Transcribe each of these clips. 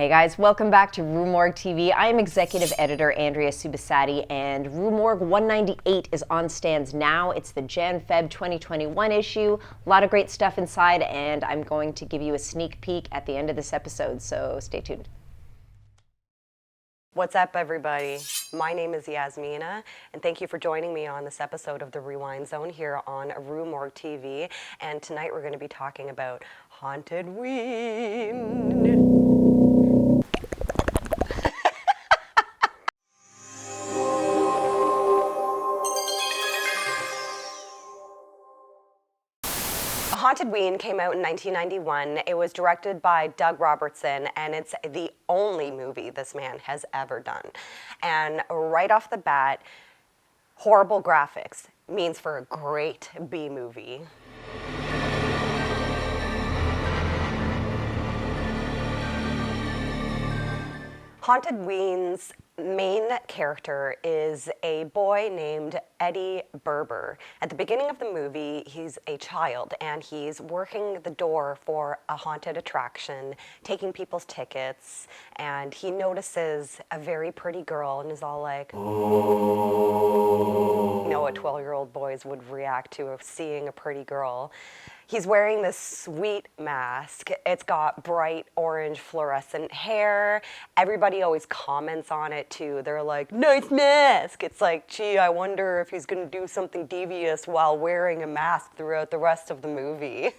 Hey guys, welcome back to RUE MORGUE TV. I am executive editor Andrea Subasati, and RUE MORGUE 198 is on stands now. It's the Jan-Feb 2021 issue. A lot of great stuff inside, and I'm going to give you a sneak peek at the end of this episode, so stay tuned. What's up, everybody? My name is Yasmina, and thank you for joining me on this episode of the Rewind Zone here on RUE MORGUE TV. And tonight we're going to be talking about HauntedWeen. HauntedWeen came out in 1991. It was directed by Doug Robertson, and it's the only movie this man has ever done. And right off the bat, horrible graphics means for a great B movie. HauntedWeen's main character is a boy named Eddie Berber. At the beginning of the movie, he's a child and he's working the door for a haunted attraction, taking people's tickets, and he notices a very pretty girl and is all like, you know, what 12-year-old boys would react to seeing a pretty girl. He's wearing this sweet mask. It's got bright orange fluorescent hair. Everybody always comments on it too. They're like, nice mask. It's like, gee, I wonder if he's gonna do something devious while wearing a mask throughout the rest of the movie.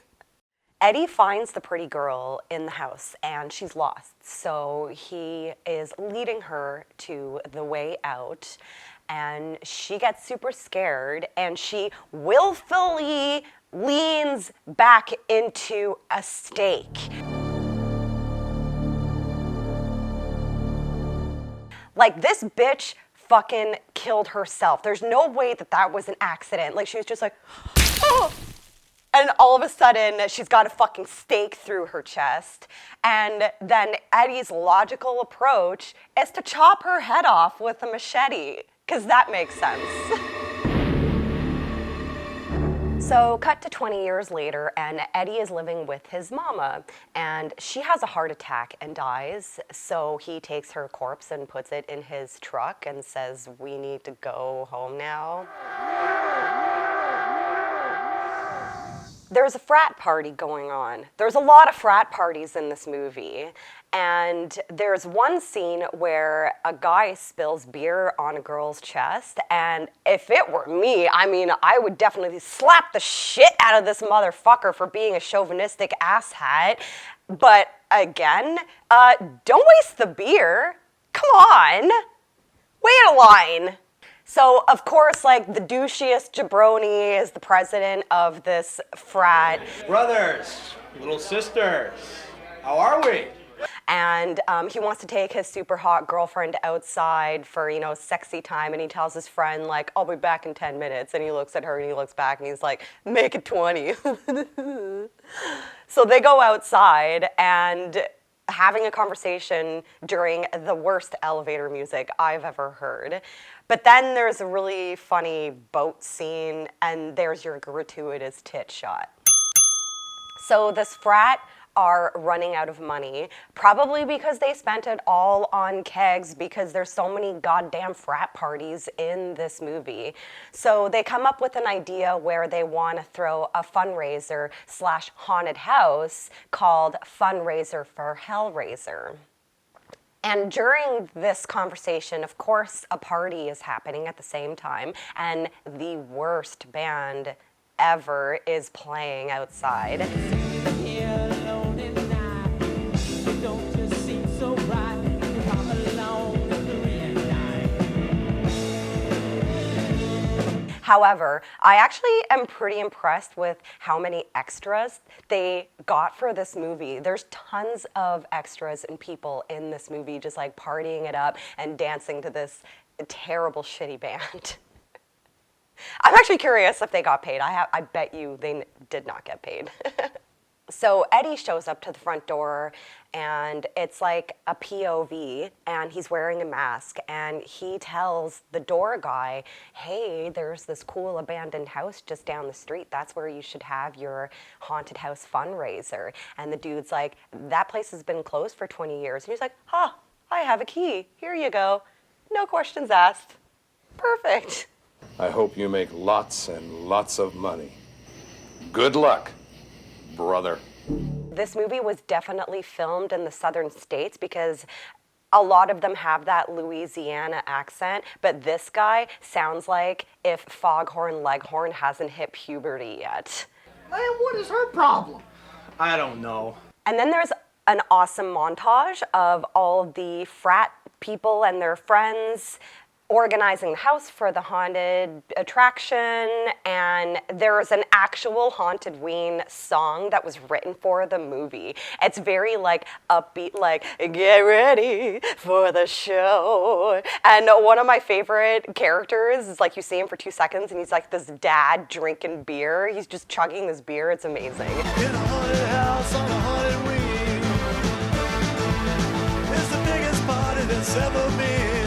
Eddie finds the pretty girl in the house and she's lost. So he is leading her to the way out, and she gets super scared and she willfully leans back into a stake. Like, this bitch fucking killed herself. There's no way that that was an accident. Like, she was just like, oh. And all of a sudden, she's got a fucking stake through her chest. And then Eddie's logical approach is to chop her head off with a machete, because that makes sense. So cut to 20 years later, and Eddie is living with his mama, and she has a heart attack and dies. So he takes her corpse and puts it in his truck and says, we need to go home now. There's a frat party going on. There's a lot of frat parties in this movie. And there's one scene where a guy spills beer on a girl's chest. And if it were me, I mean, I would definitely slap the shit out of this motherfucker for being a chauvinistic asshat. But again, don't waste the beer. Come on. Wait a line. So, of course, like, the douchiest jabroni is the president of this frat. Brothers, little sisters, how are we? And he wants to take his super hot girlfriend outside for, you know, sexy time. And he tells his friend, like, I'll be back in 10 minutes. And he looks at her and he looks back and he's like, make it 20. So they go outside and having a conversation during the worst elevator music I've ever heard. But then there's a really funny boat scene, and there's your gratuitous tit shot. So this frat are running out of money, probably because they spent it all on kegs, because there's so many goddamn frat parties in this movie. So they come up with an idea where they want to throw a fundraiser / haunted house called Fundraiser for Hellraiser. And during this conversation, of course, a party is happening at the same time, and the worst band ever is playing outside. However, I actually am pretty impressed with how many extras they got for this movie. There's tons of extras and people in this movie just like partying it up and dancing to this terrible, shitty band. I'm actually curious if they got paid. I bet you they did not get paid. So Eddie shows up to the front door, and it's like a POV, and he's wearing a mask, and he tells the door guy, hey, there's this cool abandoned house just down the street. That's where you should have your haunted house fundraiser. And the dude's like, that place has been closed for 20 years. And he's like, I have a key. Here you go. No questions asked. Perfect. I hope you make lots and lots of money. Good luck, brother. This movie was definitely filmed in the southern states because a lot of them have that Louisiana accent, but this guy sounds like if Foghorn Leghorn hasn't hit puberty yet. Man, what is her problem? I don't know. And then there's an awesome montage of all the frat people and their friends organizing the house for the haunted attraction, and there's an actual HauntedWeen song that was written for the movie. It's very like upbeat, like get ready for the show. And one of my favorite characters is like you see him for 2 seconds and he's like this dad drinking beer. He's just chugging this beer. It's amazing. In a haunted house on a haunted Ween. It's the biggest party that's ever been.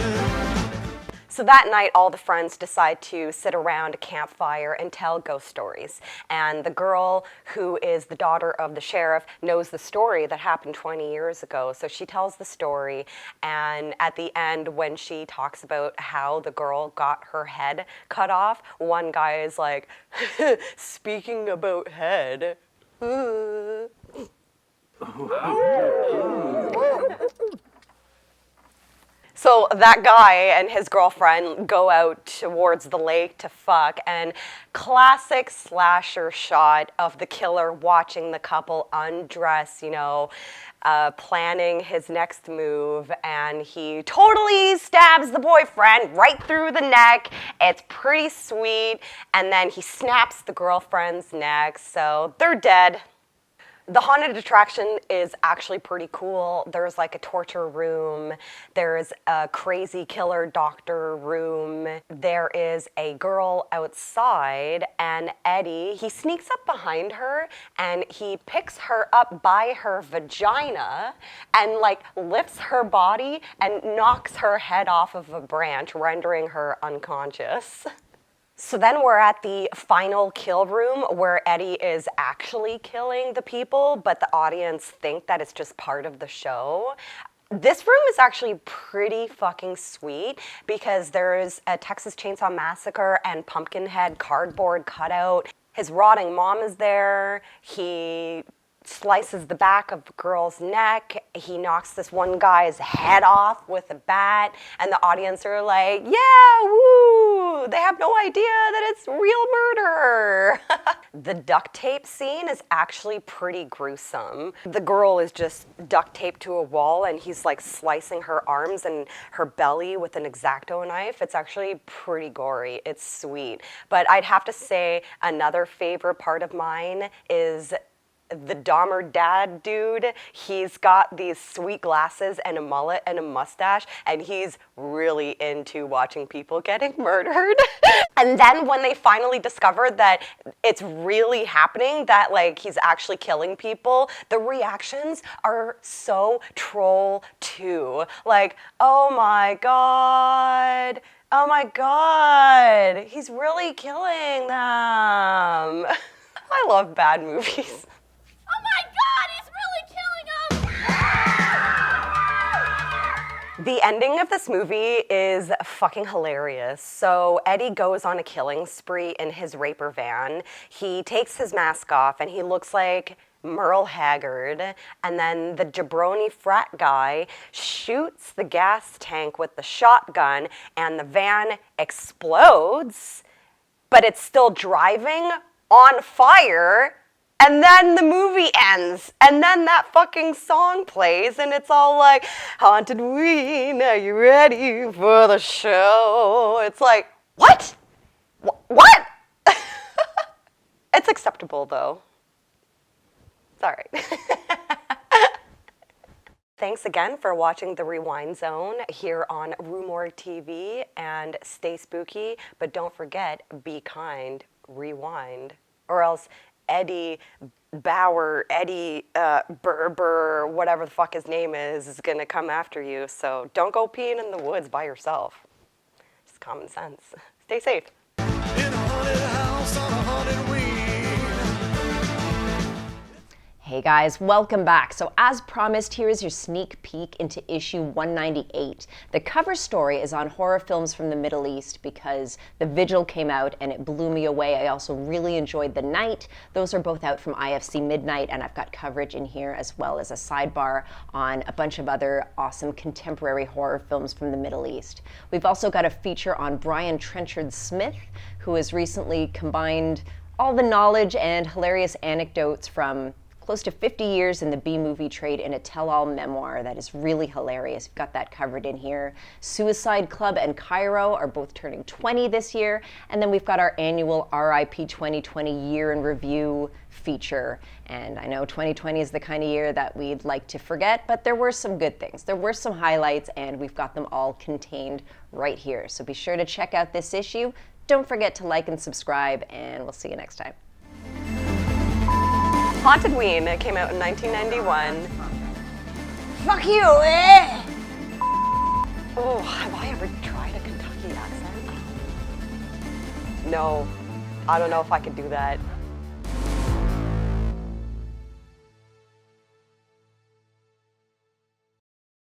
So that night, all the friends decide to sit around a campfire and tell ghost stories. And the girl, who is the daughter of the sheriff, knows the story that happened 20 years ago. So she tells the story, and at the end, when she talks about how the girl got her head cut off, one guy is like, speaking about head. So that guy and his girlfriend go out towards the lake to fuck, and classic slasher shot of the killer watching the couple undress, planning his next move, and he totally stabs the boyfriend right through the neck. It's pretty sweet, and then he snaps the girlfriend's neck, so they're dead. The haunted attraction is actually pretty cool. There's like a torture room. There's a crazy killer doctor room. There is a girl outside, and Eddie, he sneaks up behind her and he picks her up by her vagina and like lifts her body and knocks her head off of a branch, rendering her unconscious. So then we're at the final kill room where Eddie is actually killing the people, but the audience think that it's just part of the show. This room is actually pretty fucking sweet because there's a Texas Chainsaw Massacre and Pumpkinhead cardboard cutout. His rotting mom is there. He slices the back of the girl's neck. He knocks this one guy's head off with a bat, and the audience are like, yeah, woo! They have no idea that it's real murder. The duct tape scene is actually pretty gruesome. The girl is just duct taped to a wall, and he's like slicing her arms and her belly with an X-Acto knife. It's actually pretty gory. It's sweet. But I'd have to say another favorite part of mine is the Dahmer Dad dude. He's got these sweet glasses and a mullet and a mustache, and he's really into watching people getting murdered. And then when they finally discovered that it's really happening, that like he's actually killing people, the reactions are so troll too. Like, oh my God, he's really killing them. I love bad movies. Oh my God, he's really killing them! The ending of this movie is fucking hilarious. So Eddie goes on a killing spree in his raper van. He takes his mask off and he looks like Merle Haggard, and then the jabroni frat guy shoots the gas tank with the shotgun and the van explodes, but it's still driving on fire. And then the movie ends, and then that fucking song plays, and it's all like, HauntedWeen, are you ready for the show? It's like, what? What? It's acceptable, though. It's all right. Thanks again for watching The Rewind Zone here on RUE MORGUE TV, and stay spooky, but don't forget, be kind, rewind, or else Eddie Bauer, Eddie, Berber, whatever the fuck his name is gonna come after you. So don't go peeing in the woods by yourself. Just common sense. Stay safe. In a haunted house on a haunted Ween. Hey guys, welcome back. So as promised, here is your sneak peek into issue 198. The cover story is on horror films from the Middle East because The Vigil came out and it blew me away. I also really enjoyed The Night. Those are both out from IFC Midnight, and I've got coverage in here as well as a sidebar on a bunch of other awesome contemporary horror films from the Middle East. We've also got a feature on Brian Trenchard Smith, who has recently combined all the knowledge and hilarious anecdotes from close to 50 years in the B-movie trade in a tell-all memoir that is really hilarious. We've got that covered in here. Suicide Club and Cairo are both turning 20 this year. And then we've got our annual RIP 2020 Year in Review feature. And I know 2020 is the kind of year that we'd like to forget, but there were some good things. There were some highlights, and we've got them all contained right here. So be sure to check out this issue. Don't forget to like and subscribe, and we'll see you next time. HauntedWeen, it came out in 1991. Fuck you, eh? Oh, have I ever tried a Kentucky accent? No, I don't know if I could do that.